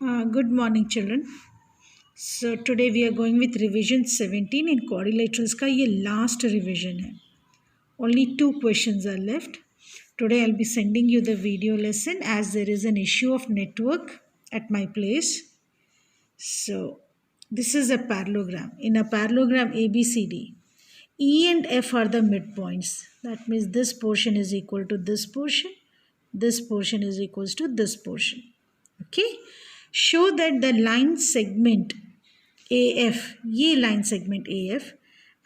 Good morning children. So today we are going with revision 17 in quadrilaterals का ये last revision है. Only 2 questions are left. Today I'll be sending you the video lesson as there is an issue of network at my place. So this is a parallelogram. In a parallelogram ABCD, E and F are the midpoints. That means this portion is equal to this portion. This portion is equals to this portion. Okay. Show that the line segment AF, ये line segment AF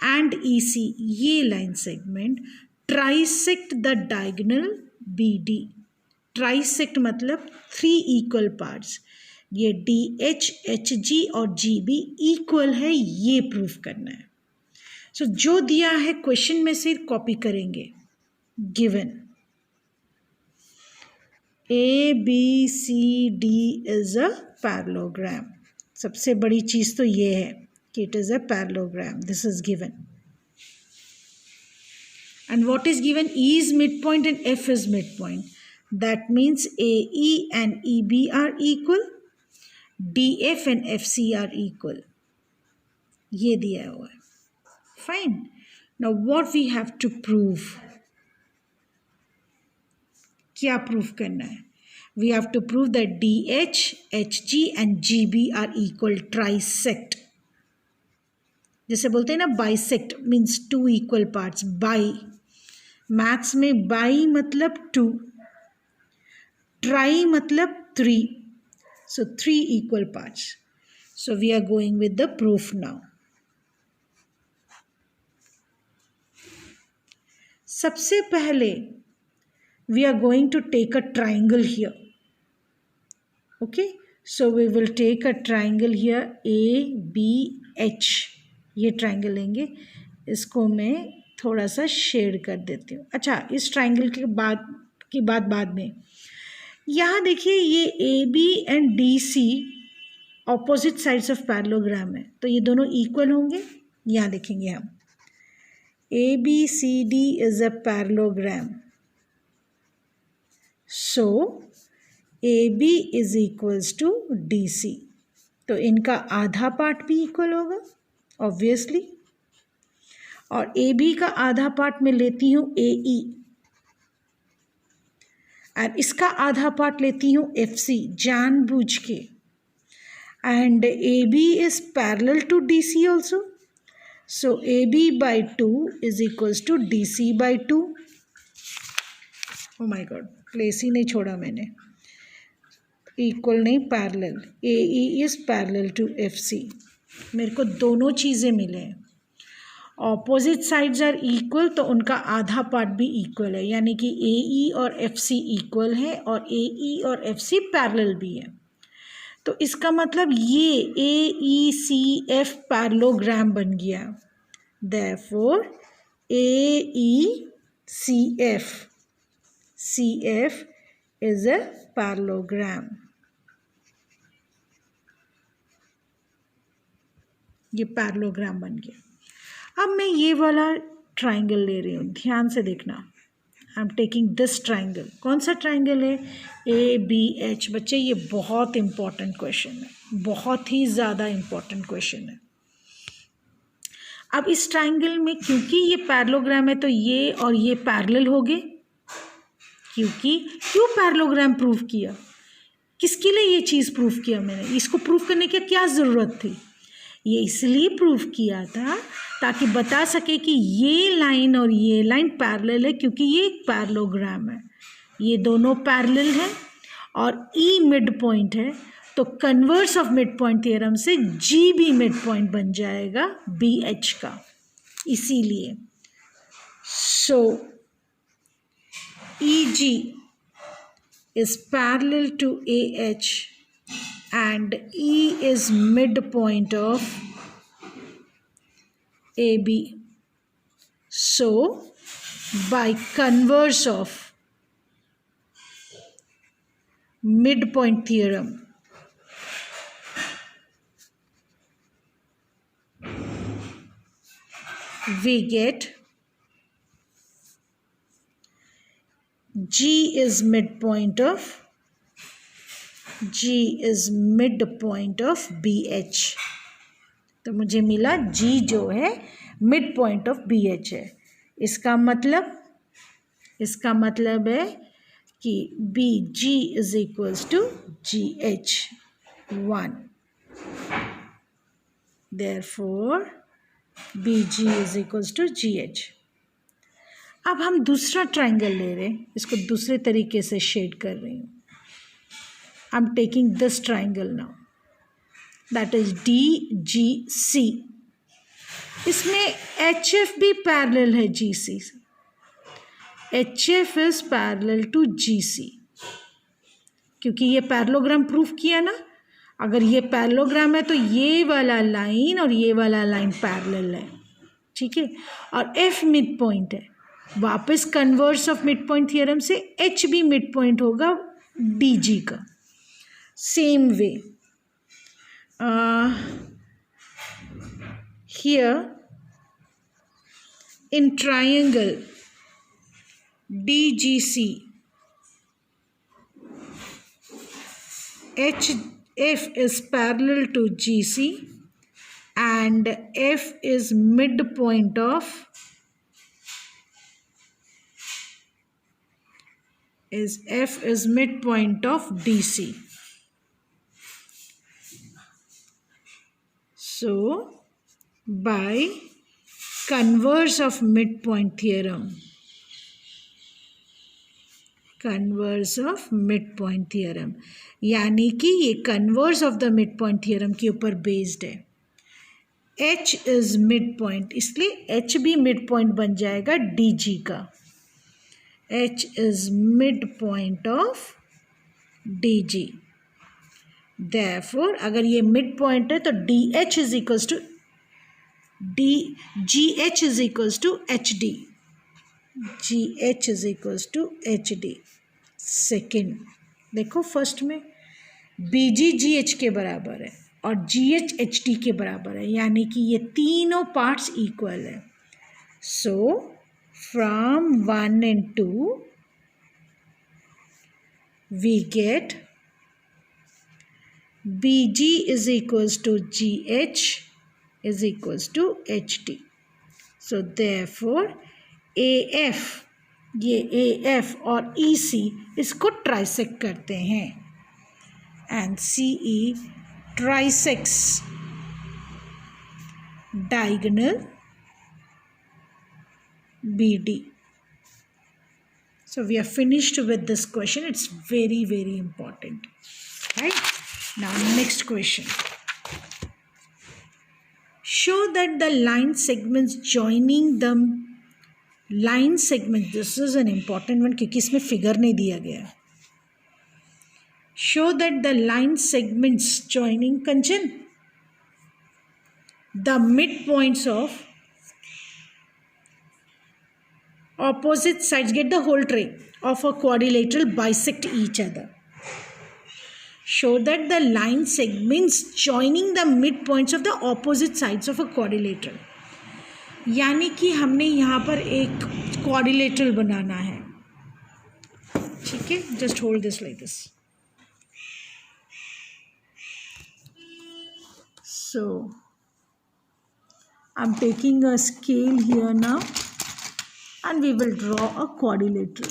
and EC, ये line segment trisect the diagonal BD. Trisect मतलब 3 equal parts. ये DH, HG और GB equal है, ये proof करना है. So जो दिया है क्वेश्चन में से कॉपी करेंगे. Given ABCD is a parallelogram. सबसे बड़ी चीज तो ये है कि it is a parallelogram. This is given. And what is given? E is midpoint and F is midpoint. That means AE and EB are equal. DF and FC are equal. ये दिया हुआ है. Fine. Now what we have to prove? क्या proof करना है? We have to prove that DH, HG and GB are equal. Trisect. जैसे बोलते हैं ना bisect means 2 equal parts. Bi. Maths में bi मतलब 2. Tri मतलब 3. So 3 equal parts. So we are going with the proof now. सबसे पहले we are going to take a triangle here. Okay, so we will take a triangle here ABH. ये triangle लेंगे, इसको मैं थोड़ा सा शेड कर देती हूँ. अच्छा, इस ट्राइंगल के बाद में यहाँ देखिए ये AB and DC opposite sides of parallelogram है, तो ये दोनों इक्वल होंगे. यहाँ देखेंगे हम ABCD is a parallelogram. So AB is equals to DC. तो इनका आधा पार्ट भी इक्वल होगा ऑब्वियसली, और AB का आधा पार्ट में लेती हूँ AE और इसका आधा पार्ट लेती हूँ FC जानबूझ के. And AB is parallel to DC also. So AB by 2 is equals to DC by 2. Oh my God, place ही नहीं छोड़ा मैंने. इक्वल नहीं, parallel. AE is parallel to FC. मेरे को दोनों चीज़ें मिले हैं. ऑपोजिट साइड्स आर इक्वल, तो उनका आधा पार्ट भी इक्वल है, यानी कि AE और FC इक्वल है और AE और FC पैरेलल भी है. तो इसका मतलब ये AECF पैरेललोग्राम बन गया. Therefore CF is a parallelogram. ये पैरेललोग्राम बन गया. अब मैं ये वाला ट्राइंगल ले रही हूँ, ध्यान से देखना. आई एम टेकिंग दिस ट्राइंगल. कौन सा ट्राइंगल है? ABH. बच्चे ये बहुत इंपॉर्टेंट क्वेश्चन है, बहुत ही ज़्यादा इंपॉर्टेंट क्वेश्चन है. अब इस ट्राइंगल में क्योंकि ये पैरेललोग्राम है तो ये और ये पैरेलल हो गए. क्यों पैरेललोग्राम प्रूफ किया? किसके लिए ये चीज़ प्रूफ किया मैंने? इसको प्रूफ करने की क्या ज़रूरत थी? ये इसलिए प्रूफ किया था ताकि बता सके कि ये लाइन और ये लाइन पैरेलल है, क्योंकि ये एक पैरेललोग्राम है. ये दोनों पैरेलल है और E मिड पॉइंट है, तो converse of mid point theorem से G भी मिड पॉइंट बन जाएगा BH का. इसीलिए सो EG is parallel to AH and E is midpoint of AB. So, by converse of midpoint theorem, we get G is midpoint of G is midpoint of BH. तो मुझे मिला G जो है midpoint of BH है. इसका मतलब है कि BG is equals to GH 1. Therefore BG is equals to GH. अब हम दूसरा ट्राइंगल ले रहे हैं, इसको दूसरे तरीके से शेड कर रही हूँ. I am taking this triangle now, that is DGC. इसमें HF भी पैरेलल है GC से. HF is parallel to GC, क्योंकि ये पैरेललोग्राम प्रूफ किया ना. अगर ये पैरेललोग्राम है तो ये वाला लाइन और ये वाला लाइन पैरेलल है, ठीक है. और F मिड पॉइंट है. वापस converse of mid point theorem से H भी मिड पॉइंट होगा DG का. Same way here in triangle DGC, F is parallel to GC and F is midpoint of DC. So by converse of midpoint theorem, यानी कि ये converse of the mid point theorem के ऊपर based है. H is mid point, इसलिए H भी mid point बन जाएगा DG का. H is mid point of DG. Therefore अगर ये मिड पॉइंट है तो GH is equals to HD. GH is equals to HD. Second देखो, फर्स्ट में BG GH के बराबर है और GH HD के बराबर है, यानी कि ये तीनों पार्ट्स इक्वल है. So from 1 and 2 we get BG is equals to GH is equals to HD. So therefore AF, ये AF और EC इसको ट्राइसेक्ट करते हैं and CE trisects diagonal BD. So we are finished with this question. It's very, very important. Right? Now next question. Show that the line segments joining the line segment, this is an important one क्योंकि इसमें figure नहीं दिया गया. Show that the line segments joining Kanchan the midpoints of opposite sides, get the whole tray of a quadrilateral bisect each other. Show that the line segments joining the midpoints of the opposite sides of a quadrilateral. यानी कि हमने यहाँ पर एक quadrilateral बनाना है, ठीक है. Just hold this like this. So I'm taking a scale here now and we will draw a quadrilateral.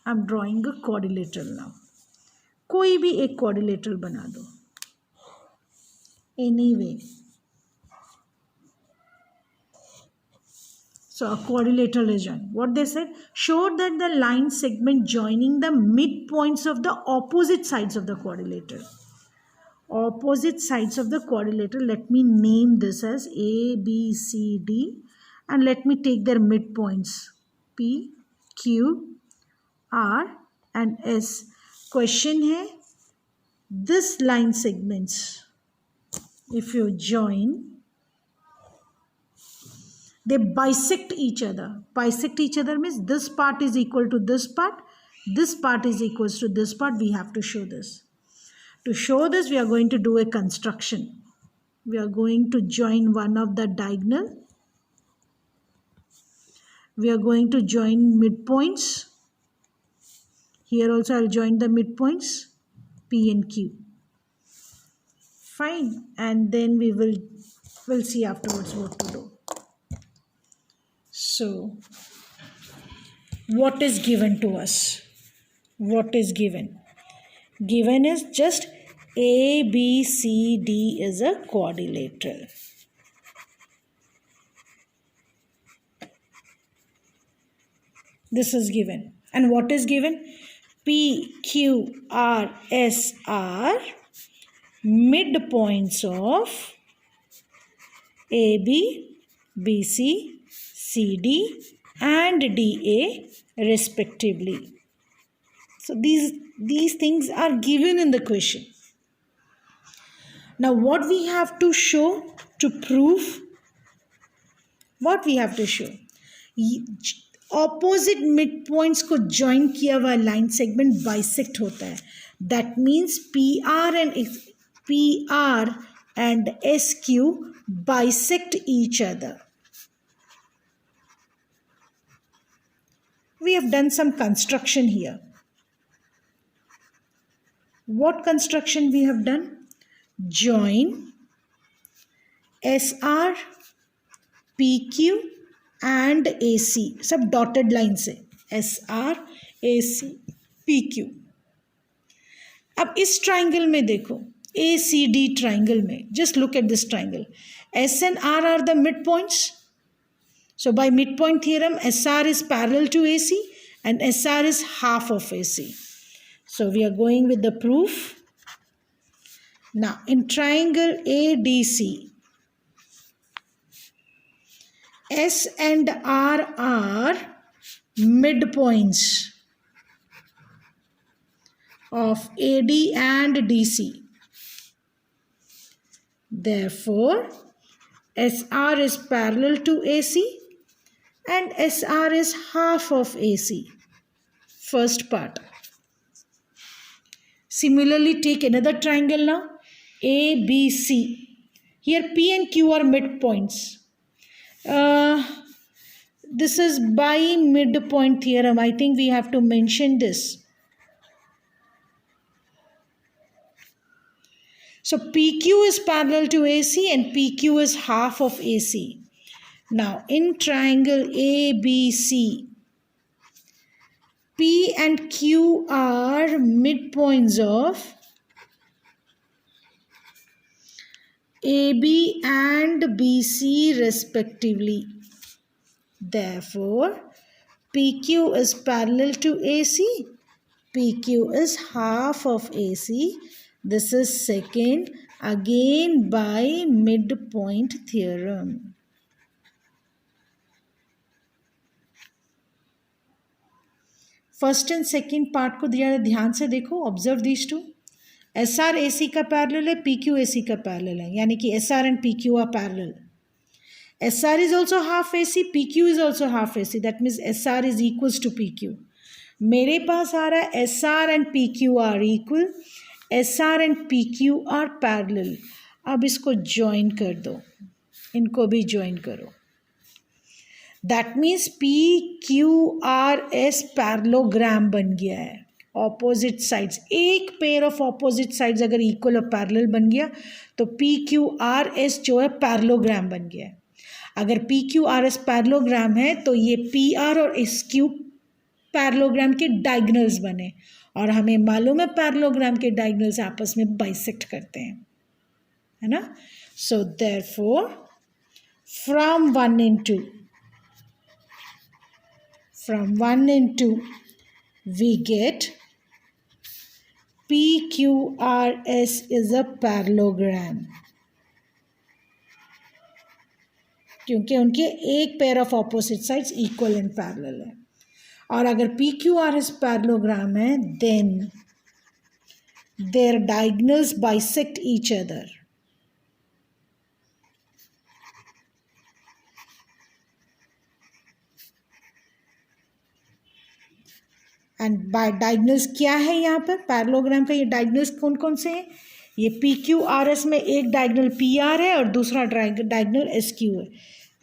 I'm drawing a quadrilateral now. कोई भी एक क्वाड्रिलेटरल बना दो, anyway. So a quadrilateral is joined. What they said, show that the line segment joining the midpoints of the opposite sides of the quadrilateral. Opposite sides of the quadrilateral, let me name this as A, B, C, D, and let me take their midpoints P, Q, R and S. Question है, this line segments, if you join, they bisect each other. Bisect each other means this part is equal to this part is equals to this part. We have to show this. To show this, we are going to do a construction. We are going to join one of the diagonal We are going to join midpoints. Here also I'll join the midpoints P and Q. Fine, and then we'll see afterwards what to do. So what is given to us? What is given? Given is just ABCD is a quadrilateral. This is given. And what is given? PQRS are midpoints of AB, BC, CD and DA respectively. So these things are given in the question. Now what we have to show to prove? What we have to show? Opposite midpoints को join किया हुआ line segment bisect होता है. That means PR and SQ bisect each other. We have done some construction here. What construction we have done? Join SR, PQ and AC. सब dotted line से SR, AC, PQ. अब इस triangle में देखो ACD triangle में, just look at this triangle. S and R are the midpoints. So by midpoint theorem, SR is parallel to AC and SR is half of AC. So we are going with the proof. Now in triangle ADC, S and R are midpoints of AD and DC. Therefore, SR is parallel to AC and SR is half of AC. First part. Similarly, take another triangle now. ABC. Here P and Q are midpoints. This is by midpoint theorem. I think we have to mention this. So PQ is parallel to AC and PQ is half of AC. Now in triangle ABC, P and Q are midpoints of AB and BC respectively. Therefore, PQ is parallel to AC, PQ is half of AC. This is second, again by midpoint theorem. First and second part को ध्यान से देखो. Observe these two. SR AC का parallel है, PQ AC का parallel है. यानी कि SR and PQ are parallel. SR is also half AC, PQ is also half AC. That means SR is equals to PQ. मेरे पास आ रहा है SR and PQ are equal. SR and PQ are parallel. अब इसको join कर दो. इनको भी join करो. That means PQRS parallelogram बन गया है. Opposite sides. एक pair of opposite sides अगर equal और parallel बन गया तो PQRS जो है parallelogram बन गया है. अगर PQRS parallelogram है तो ये PR और SQ parallelogram के diagonals बने और हमें मालूम है parallelogram के diagonals आपस में bisect करते हैं, है ना? So therefore from 1 and 2 we get PQRS is a parallelogram क्योंकि उनके एक pair of opposite sides equal and parallel है. और अगर PQRS parallelogram है then their diagonals bisect each other. And by diagonals क्या है यहाँ पर पैरेललोग्राम का? ये diagonals कौन कौन से हैं? ये PQRS में एक diagonal PR है और दूसरा diagonal SQ है.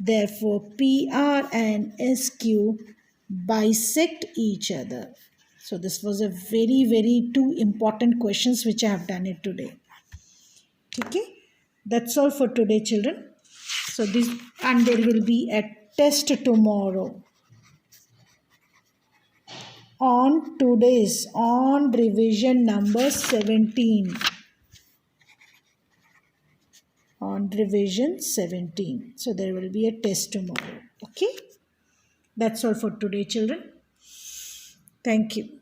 Therefore, PR and SQ bisect each other. So this was a very two important questions which I have done it today. Okay, that's all for today, children. So this, and there will be a test tomorrow on today's, on revision number 17. On revision 17. So there will be a test tomorrow. Okay, that's all for today, children. Thank you.